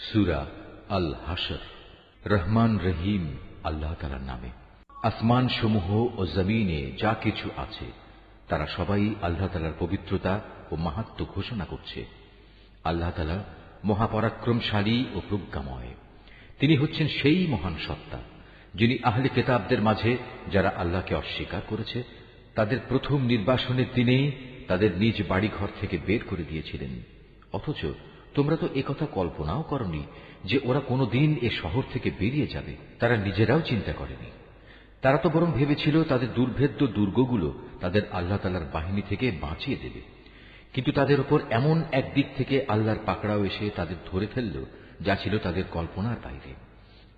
সূরা আল হাশর। রহমান রহিম আল্লাহ তাআলার নামে। আসমান সমূহ ও জমিনে যা কিছু আছে তারা সবাই আল্লাহ তাআলার পবিত্রতা ও মাহাত্ম্য ঘোষণা করছে। আল্লাহ তাআলা মহাপরাক্রমশালী ও প্রজ্ঞাময়। তিনি হচ্ছেন সেই মহান সত্তা যিনি আহলে কিতাবদের মাঝে যারা আল্লাহকে অস্বীকার করেছে তাদের প্রথম নির্বাসনের দিনে তাদের নিজ বাড়িঘর থেকে বের করে দিয়েছিলেন। অথচ তোমরা তো একথা কল্পনাও করনি যে ওরা কোনোদিন এ শহর থেকে বেরিয়ে যাবে। তারা নিজেরাও চিন্তা করেনি। তারা তো বরং ভেবেছিল তাদের দুর্ভেদ্য দুর্গগুলো তাদের আল্লাহ তাআলার বাহিনী থেকে বাঁচিয়ে দেবে। কিন্তু তাদের উপর এমন একদিক থেকে আল্লাহর পাকড়াও এসে তাদের ধরে ফেলল যা ছিল তাদের কল্পনার বাইরে।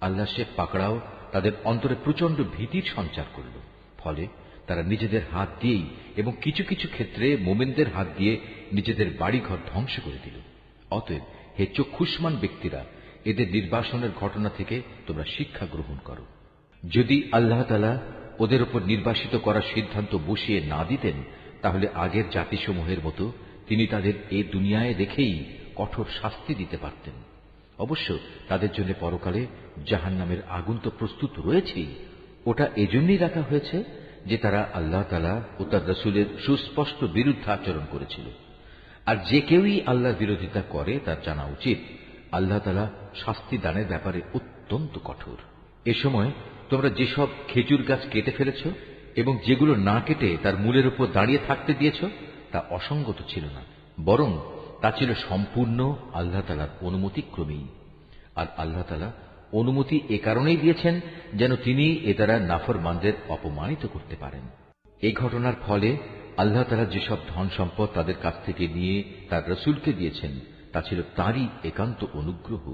আল্লাহ সে পাকড়াও তাদের অন্তরে প্রচন্ড ভীতির সঞ্চার করল। ফলে তারা নিজেদের হাত দিয়েই এবং কিছু কিছু ক্ষেত্রে মোমেনদের হাত দিয়ে নিজেদের বাড়িঘর ধ্বংস করে দিল। অতএব হে চক্ষুষ্মান ব্যক্তিরা, এদের নির্বাসনের ঘটনা থেকে তোমরা শিক্ষা গ্রহণ করো। যদি আল্লাহ তাআলা ওদের উপর নির্বাসিত করার সিদ্ধান্ত বসিয়ে না দিতেন তাহলে আগের জাতিসমূহের মতো তিনি তাদের এ দুনিয়ায় রেখেই কঠোর শাস্তি দিতে পারতেন। অবশ্য তাদের জন্য পরকালে জাহান্নামের আগুন তো প্রস্তুত রয়েছেই। ওটা এজন্যই রাখা হয়েছে যে তারা আল্লাহ তাআলা ও তার রাসূলের সুস্পষ্ট বিরুদ্ধে আচরণ করেছিল। আর যে কেউই আল্লাহর বিরোধিতা করে তার জানা উচিত আল্লাহ তাআলা শাস্তি দানের ব্যাপারে অত্যন্ত কঠোর। এ সময় তোমরা যেসব খেজুর গাছ কেটে ফেলেছ এবং যেগুলো না কেটে তার মূলের উপর দাঁড়িয়ে থাকতে দিয়েছ তা অসঙ্গত ছিল না, বরং তা ছিল সম্পূর্ণ আল্লাহ তাআলার অনুমতিক্রমেই। আর আল্লাহ তাআলা অনুমতি এ কারণেই দিয়েছেন যেন তিনি এ দ্বারা নাফরমানদের অপমানিত করতে পারেন। এই ঘটনার ফলে আল্লাহ তাআলা যেসব ধন সম্পদ তাদের কাছ থেকে নিয়ে তার রাসূলকে দিয়েছেন তা ছিল তাঁরই একান্ত অনুগ্রহ।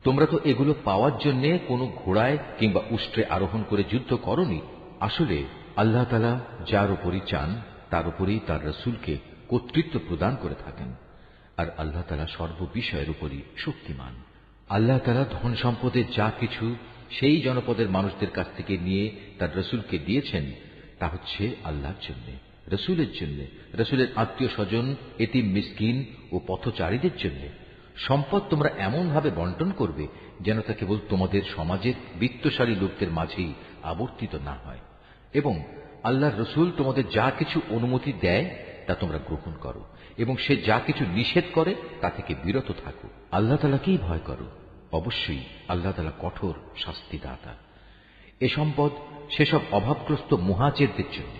তোমরা তো এগুলো পাওয়ার জন্য কোনো ঘোড়ায় কিংবা উষ্ট্রে আরোহণ করে যুদ্ধ করনি। আসলে আল্লাহ তাআলা যার উপরই চান তার উপরেই তার রাসূলকে কর্তৃত্ব প্রদান করে থাকেন। আর আল্লাহ তাআলা সর্ববিষয়ের উপরই শক্তিমান। আল্লাহ তাআলা ধন সম্পদের যা কিছু সেই জনপদের মানুষদের কাছ থেকে নিয়ে তার রাসূলকে দিয়েছেন তা হচ্ছে আল্লাহর জন্য, রাসূলের জন্য, রাসূলের আত্মীয় স্বজন, এতিম মিসকিন ও পথচারীদের জন্য। সম্পদ তোমরা এমন ভাবে বন্টন করবে যেন তা কেবল তোমাদের সমাজের বিত্তশালী লোকদের মাঝেই আবর্তিত না হয়, এবং আল্লাহর রাসূল তোমাদের যা কিছু অনুমতি দেয় তা তোমরা গ্রহণ করো, এবং সে যা কিছু নিষেধ করে তা থেকে বিরত থাকো। আল্লাহ তাআলাকেই ভয় করো। অবশ্যই আল্লাহ তাআলা কঠোর শাস্তিদাতা। এ সম্পদ সেসব অভাবগ্রস্ত মুহাজিরদের জন্য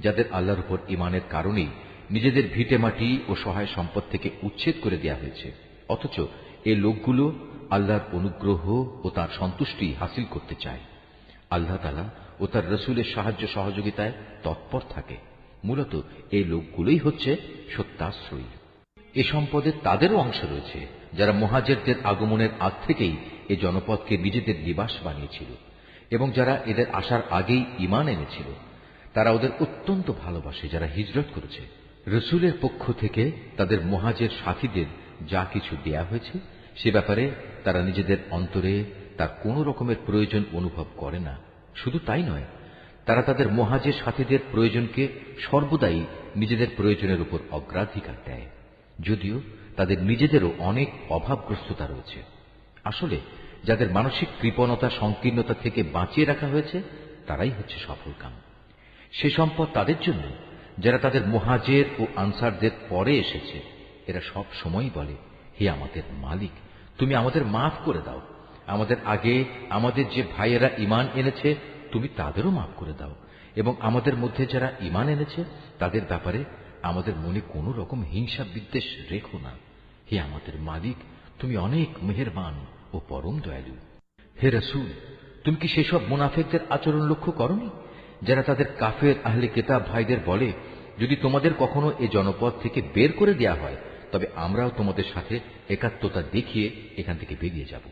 যাদের আল্লাহর উপর ঈমানের কারণেই নিজেদের ভিটেমাটি ও সহায় সম্পদ থেকে উচ্ছেদ করে দেয়া হয়েছে। অথচ এ লোকগুলো আল্লাহর অনুগ্রহ ও তার সন্তুষ্টি হাসিল করতে চায়। আল্লাহ তাআলা ও তার রাসূলের সাহায্য সহযোগিতায় তৎপর থাকে। মূলত এই লোকগুলোই হচ্ছে সত্যাশ্রয়ী। এ সম্পদে তাদেরও অংশ রয়েছে যারা মুহাজিরদের আগমনের আগ থেকেই এ জনপদকে নিজেদের নিবাস বানিয়েছিল এবং যারা এদের আসার আগেই ঈমান এনেছিল। তারা ওদের অত্যন্ত ভালোবাসে যারা হিজরত করেছে। রাসূলের পক্ষ থেকে তাদের মুহাজির সাথীদের যা কিছু দেয়া হয়েছে সে ব্যাপারে তারা নিজেদের অন্তরে তার কোনো রকমের প্রয়োজন অনুভব করে না। শুধু তাই নয়, তারা তাদের মুহাজির সাথীদের প্রয়োজনকে সর্বদাই নিজেদের প্রয়োজনের উপর অগ্রাধিকার দেয়, যদিও তাদের নিজেদেরও অনেক অভাবগ্রস্ততা রয়েছে। আসলে যাদের মানসিক কৃপণতা সংকীর্ণতা থেকে বাঁচিয়ে রাখা হয়েছে তারাই হচ্ছে সফলকাম। সে সম্পদ তাদের জন্য যারা তাদের মুহাজির ও আনসারদের পরে এসেছে। এরা সব সময় বলে, হে আমাদের মালিক, তুমি আমাদের মাফ করে দাও। আমাদের আগে আমাদের যে ভাইয়েরা ঈমান এনেছে তুমি তাদেরও মাফ করে দাও, এবং আমাদের মধ্যে যারা ঈমান এনেছে তাদের ব্যাপারে আমাদের মনে কোনো রকম হিংসা বিদ্বেষ রেখো না। হে আমাদের মালিক, তুমি অনেক মেহেরবান ও পরম দয়ালু। হে রাসূল, তুমি কি সেসব মুনাফিকদের আচরণ লক্ষ্য করনি যারা তাদের কাফের আহলে কিতাব ভাইদের বলে, যদি তোমাদের কখনো এ জনপদ থেকে বের করে দেয়া হয় তবে আমরাও তোমাদের সাথে একাত্মতা দেখিয়ে এখান থেকে বেরিয়ে যাব,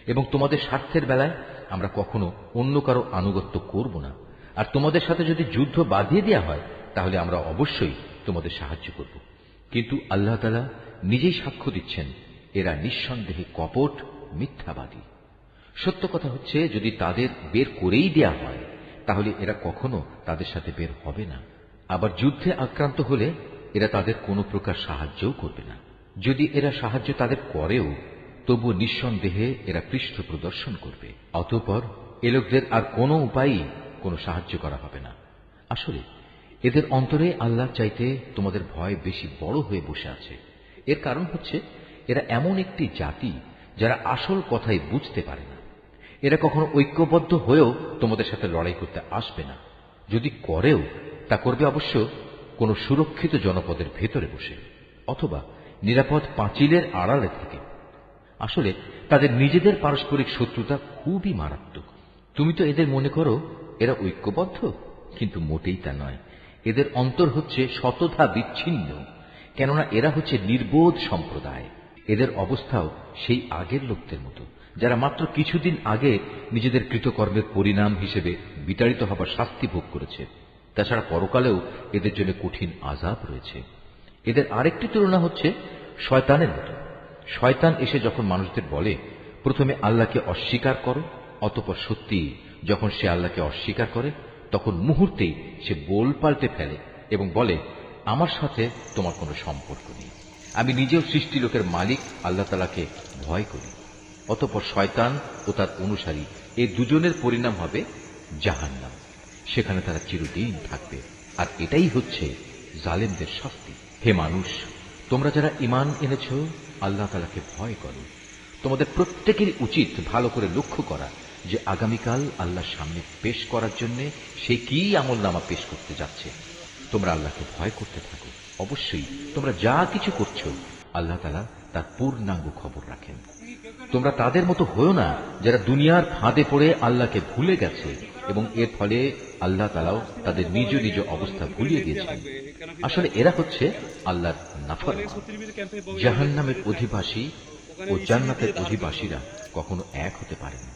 এবং তোমাদের স্বার্থের বেলায় আমরা কখনো অন্য কারো আনুগত্য করব না। আর তোমাদের সাথে যদি যুদ্ধ বাঁধিয়ে দেয়া হয় তাহলে আমরা অবশ্যই তোমাদের সাহায্য করব। কিন্তু আল্লাহ তাআলা নিজেই সাক্ষ্য দিচ্ছেন এরা নিঃসন্দেহে কপট মিথ্যাবাদী। সত্য কথা হচ্ছে যদি তাদের বের করেই দেয়া হয় তাহলে এরা কখনো তাদের সাথে বের হবে না। আবার যুদ্ধে আক্রান্ত হলে এরা তাদের কোনো প্রকার সাহায্যও করবে না। যদি এরা সাহায্য তাদের করেও তবু নিঃসন্দেহে এরা পৃষ্ঠ প্রদর্শন করবে। অতঃপর এ লোকদের আর কোনো উপায়ই কোনো সাহায্য করা হবে না। আসলে এদের অন্তরে আল্লাহ চাইতে তোমাদের ভয় বেশি বড় হয়ে বসে আছে। এর কারণ হচ্ছে এরা এমন একটি জাতি যারা আসল কথাই বুঝতে পারে না। এরা কখনো ঐক্যবদ্ধ হয়েও তোমাদের সাথে লড়াই করতে আসবে না। যদি করেও তা করবে অবশ্য কোনো সুরক্ষিত জনপদের ভেতরে বসে অথবা নিরাপদ পাঁচিলের আড়ালে থেকে। আসলে তাদের নিজেদের পারস্পরিক শত্রুতা খুবই মারাত্মক। তুমি তো এদের মনে করো এরা ঐক্যবদ্ধ, কিন্তু মোটেই তা নয়। এদের অন্তর হচ্ছে শতধা বিচ্ছিন্ন, কেননা এরা হচ্ছে নির্বোধ সম্প্রদায়। এদের অবস্থাও সেই আগের লোকদের মতো, যারা মাত্র কিছুদিন আগে নিজেদের কৃতকর্মের পরিণাম হিসেবে বিতাড়িত হবার শাস্তি ভোগ করেছে। তাছাড়া পরকালেও এদের জন্য কঠিন আযাব রয়েছে। এদের আরেকটি তুলনা হচ্ছে শয়তানের মতো। শয়তান এসে যখন মানুষদের বলে প্রথমে আল্লাহকে অস্বীকার করো, অতঃপর সত্যি যখন সে আল্লাহকে অস্বীকার করে তখন মুহূর্তেই সে বোল পাল্টে ফেলে এবং বলে আমার সাথে তোমার কোনো সম্পর্ক নেই, আমি নিজেও সৃষ্টি লোকের মালিক আল্লাহ তাআলাকে ভয় করি। অতঃপর শয়তান ও তার অনুসারী এই দুজনের পরিণাম হবে জাহান্নাম। সেখানে তারা চিরদিন থাকবে। আর এটাই হচ্ছে জালেমদের শাস্তি। হে মানুষ, তোমরা যারা ঈমান এনেছ আল্লাহ তাআলাকে ভয় করো। তোমাদের প্রত্যেকেরই উচিত ভালো করে লক্ষ্য করা যে আগামীকাল আল্লাহর সামনে পেশ করার জন্য সে কি আমলনামা পেশ করতে যাচ্ছে। তোমরা আল্লাহকে ভয় করতে থাকো। অবশ্যই তোমরা যা কিছু করছো আল্লাহ তাআলা তার পূর্ণাঙ্গ খবর রাখেন। তোমরা তাদের মতো হয়ো না যারা দুনিয়ার ফাঁদে পড়ে আল্লাহকে ভুলে গেছে এবং এর ফলে আল্লাহ তাআলাও তাদের নিজ নিজ অবস্থা ভুলিয়ে দিয়েছেন। আসলে এরা হচ্ছে আল্লাহর নাফরমান। জাহান্নামের অধিবাসী ও জান্নাতের অধিবাসীরা কখনো এক হতে পারে না।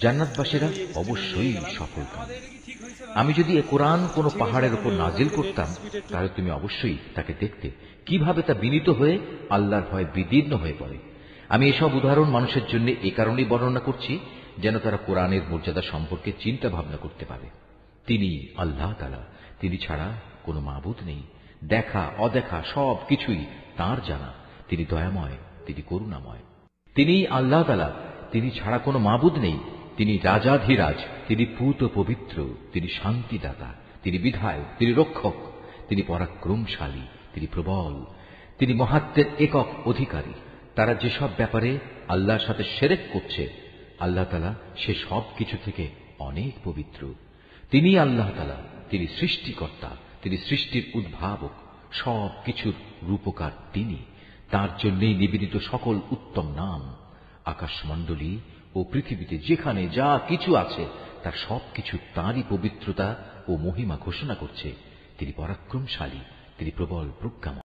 জান্নাতবাসীরা অবশ্যই সফলকাম। আমি যদি এ কোরআন কোনো পাহাড়ের উপর নাজিল করতাম তাহলে তুমি অবশ্যই তাকে দেখতে কিভাবে তা বিনীত হয়ে আল্লাহর ভয়ে বিদীর্ণ হয়ে পড়ে। আমি এসব উদাহরণ মানুষের জন্য এ কারণেই বর্ণনা করছি যেন তারা কোরআনের মর্যাদা সম্পর্কে চিন্তা ভাবনা করতে পারে। তিনি আল্লাহ তাআলা, তিনি ছাড়া কোনো মাবুদ নেই। দেখা অদেখা সব কিছুই তাঁর জানা। তিনি দয়াময়, তিনি করুণাময়। তিনি আল্লাহ তাআলা, তিনি ছাড়া কোনো মাবুদ নেই। তিনি রাজাধিরাজ, তিনি পূত পবিত্র, তিনি শান্তিদাতা, তিনি বিধায়ক, তিনি রক্ষক, তিনি পরাক্রমশালী, তিনি প্রবল, তিনি মহাত্মের একক অধিকারী। তারা যেসব ব্যাপারে আল্লাহর সাথে শিরক করছে আল্লাহ তাআলা সে সব কিছু থেকে অনেক পবিত্র। তিনি আল্লাহ তাআলা, তিনি সৃষ্টিকর্তা, তিনি সৃষ্টির উদ্ভাবক, সব কিছুর রূপকার তিনি। তার জন্যই নিবেদিত সকল উত্তম নাম। আকাশমণ্ডলী ও পৃথিবীতে যেখানে যা কিছু আছে তার সবকিছু তাঁরই পবিত্রতা ও মহিমা ঘোষণা করছে। তিনি পরাক্রমশালী, তিনি প্রবল প্রজ্ঞাময়।